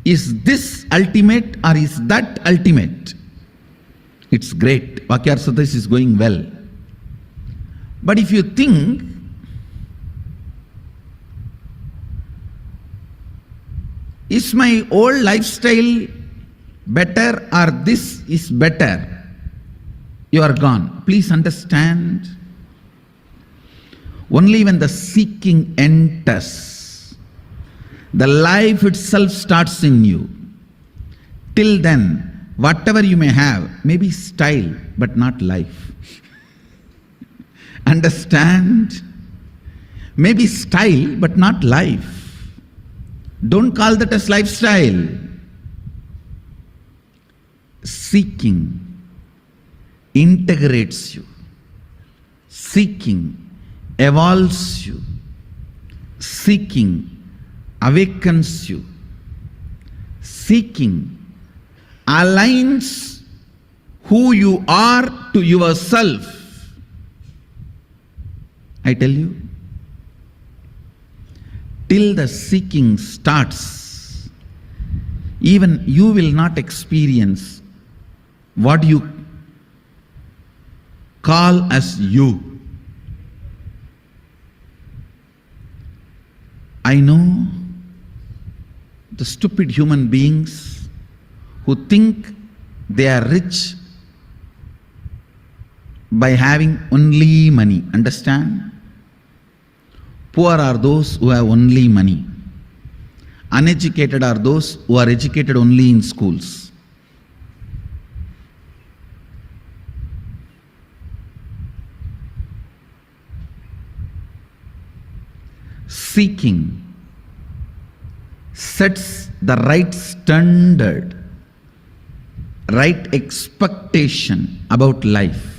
Speaker 1: Is this ultimate or is that ultimate? It's great. Vakyarsadas is going well. But if you think, is my old lifestyle better or this is better? You are gone. Please understand. Only when the seeking enters, the life itself starts in you. Till then, whatever you may have, may be style, but not life. Understand? Maybe style, but not life. Don't call that as lifestyle. Seeking integrates you. Seeking evolves you. Seeking awakens you. Seeking aligns who you are to yourself. I tell you, till the seeking starts, even you will not experience what you call as you. I know the stupid human beings who think they are rich by having only money. Understand? Poor are those who have only money. Uneducated are those who are educated only in schools. Seeking sets the right standard, right expectation about life.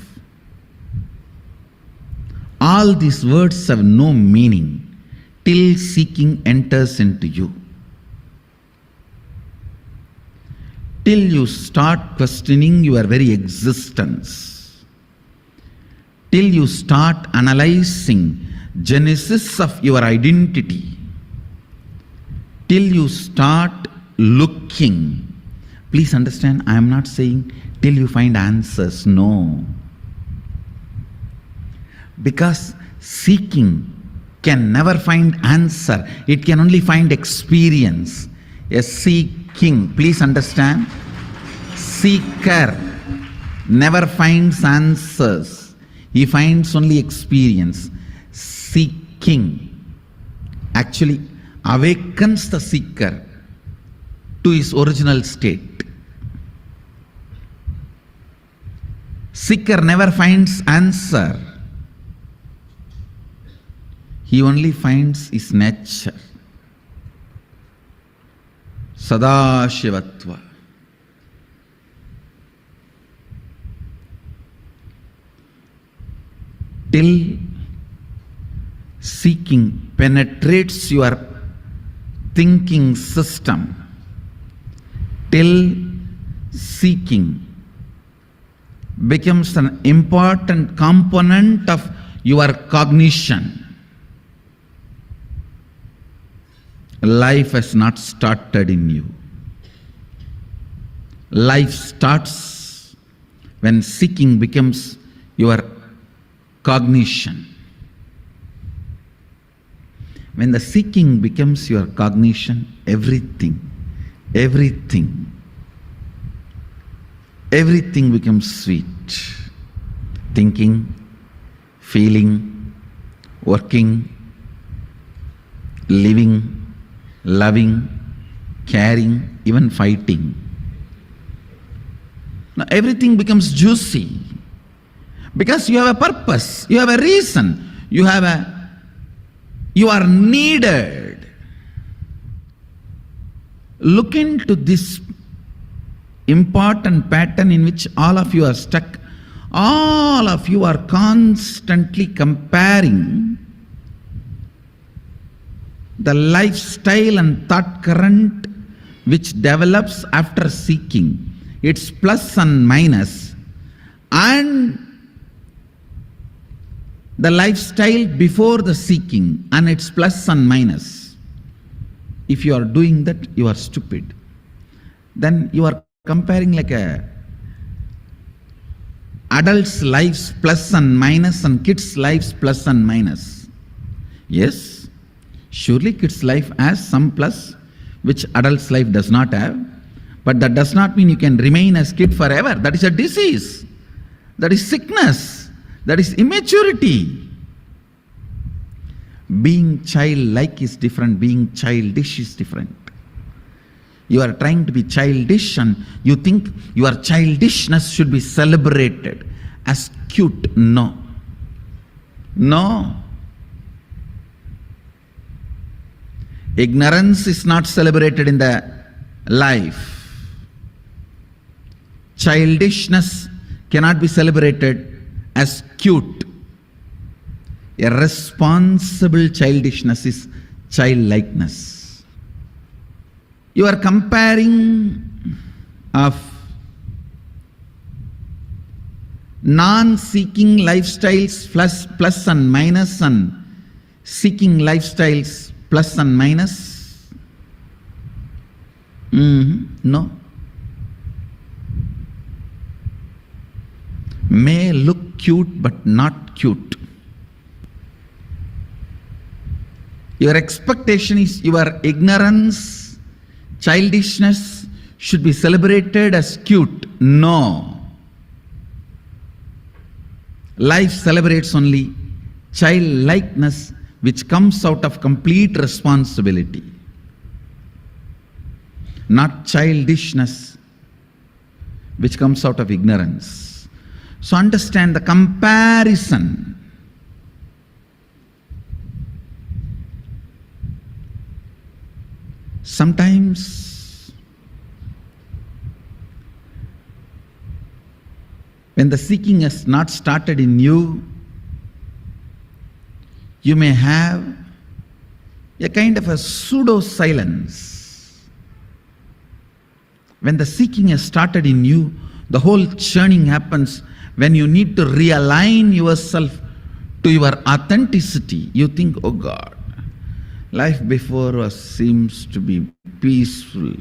Speaker 1: All these words have no meaning till seeking enters into you. Till you start questioning your very existence. Till you start analyzing genesis of your identity. Till you start looking. Please understand, I am not saying till you find answers. No. Because seeking can never find answer. It can only find experience. A seeking, please understand, seeker never finds answers. He finds only experience. Seeking actually awakens the seeker to his original state. Seeker never finds answer. He only finds his nature. Sadashivatva. Till seeking penetrates your thinking system, till seeking becomes an important component of your cognition, life has not started in you. Life starts when seeking becomes your cognition. When the seeking becomes your cognition, everything becomes sweet. Thinking, feeling, working, living, loving, caring, even fighting. Now everything becomes juicy because you have a purpose, you have a reason, you are needed. Look into this important pattern in which all of you are stuck. All of you are constantly comparing the lifestyle and thought current which develops after seeking. Its plus and minus, and the lifestyle before the seeking and its plus and minus. If you are doing that, you are stupid. Then you are comparing like a adults' lives plus and minus and kids' lives plus and minus. Yes, surely kids' life has some plus which adults' life does not have, but that does not mean you can remain as kid forever. That is a disease. That is sickness. That is immaturity. Being childlike is different. Being childish is different. You are trying to be childish and you think your childishness should be celebrated as cute. No. No. Ignorance is not celebrated in the life. Childishness cannot be celebrated as cute. A responsible childishness is childlikeness. You are comparing of non-seeking lifestyles plus and minus and seeking lifestyles plus and minus. No. May look cute but not cute. Your expectation is your ignorance, childishness should be celebrated as cute. No. Life celebrates only childlikeness which comes out of complete responsibility, not childishness which comes out of ignorance. So understand the comparison. Sometimes when the seeking has not started in you, you may have a kind of a pseudo-silence. When the seeking has started in you, the whole churning happens when you need to realign yourself to your authenticity. You think, oh God, life before us seems to be peaceful.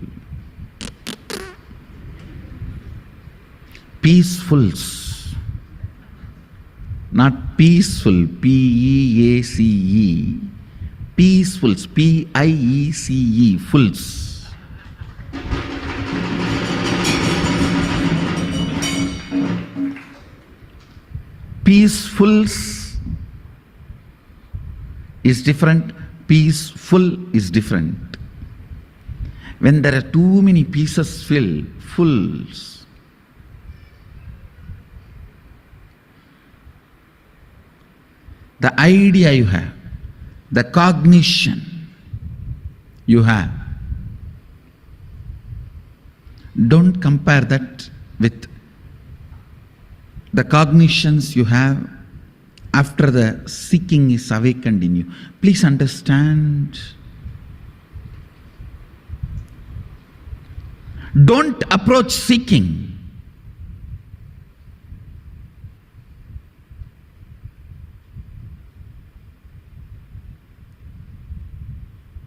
Speaker 1: Peacefuls, not peaceful, P-E-A-C-E. Peacefuls, P-I-E-C-E, fulls. Peacefuls is different, peaceful is different. When there are too many pieces fulls, the idea you have, the cognition you have, Don't compare that with the cognitions you have after the seeking is awakened in you. Please understand. Don't approach seeking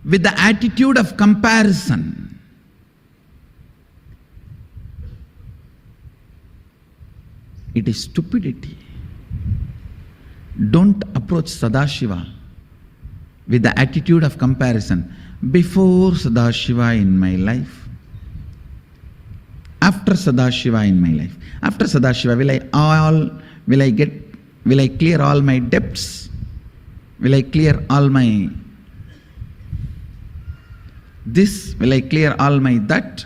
Speaker 1: with the attitude of comparison. It is stupidity. Don't approach Sadashiva with the attitude of comparison. Before Sadashiva in my life, after Sadashiva in my life. After Sadashiva, will I clear all my debts? Will I clear all my this? Will I clear all my that?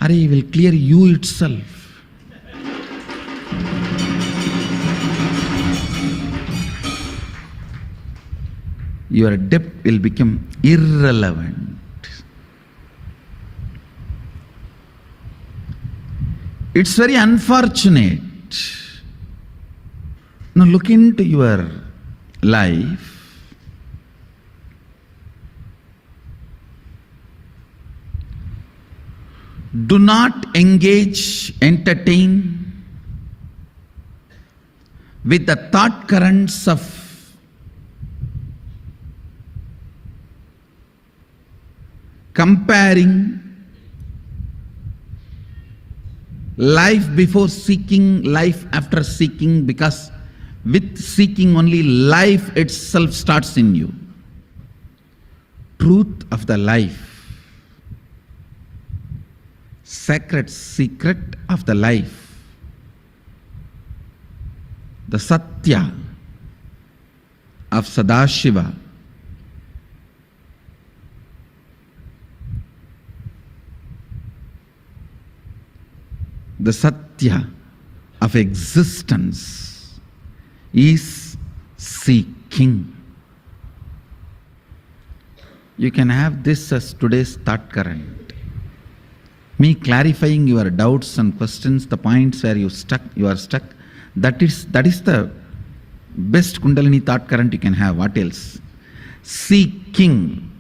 Speaker 1: Or he will clear you itself. Your debt will become irrelevant. It's very unfortunate. Now look into your life. Do not engage, entertain with the thought currents of comparing life before seeking, life after seeking, because with seeking only life itself starts in you. Truth of the life, sacred secret of the life, the Satya of Sadashiva, the Satya of existence is seeking. You can have this as today's thought current. Me clarifying your doubts and questions, the points where you are stuck, that is the best Kundalini thought current you can have. What else? Seeking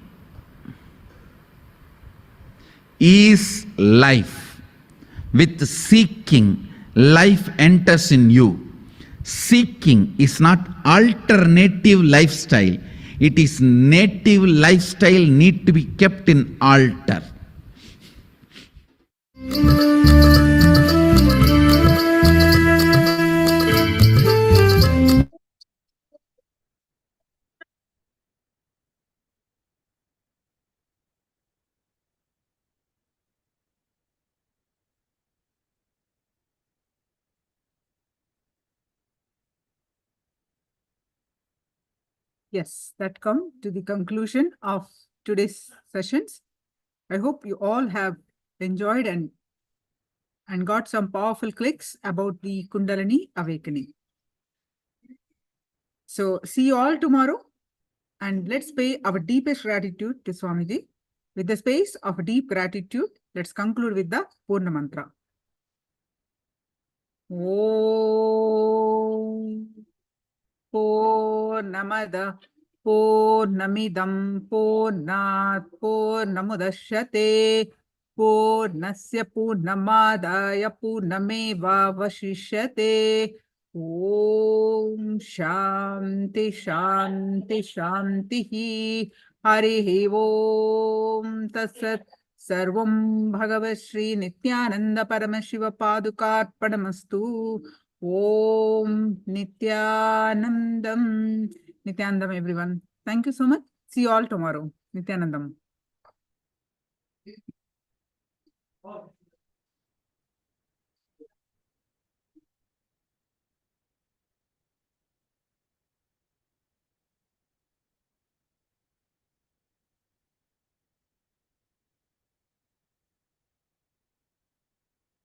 Speaker 1: is life. With seeking, life enters in you. Seeking is not alternative lifestyle. It is native lifestyle, need to be kept in altar.
Speaker 3: Yes, that come to the conclusion of today's sessions. I hope you all have enjoyed and got some powerful clicks about the Kundalini awakening. So see you all tomorrow, and let's pay our deepest gratitude to Swamiji. With the space of deep gratitude, let's conclude with the Purna Mantra. Om Purnamada Purnamidam Purnat Purnamudashyate Purnasya Purnamadaya Purnameva Vashishyate. Om Shanti Shanti Shanti Harihi Om Tatsat. Sarvam Bhagavat Shri Nithyananda Paramashiva Padukarpanamastu. Om Nithyanandam. Nithyanandam, everyone. Thank you so much. See you all tomorrow. Nithyanandam.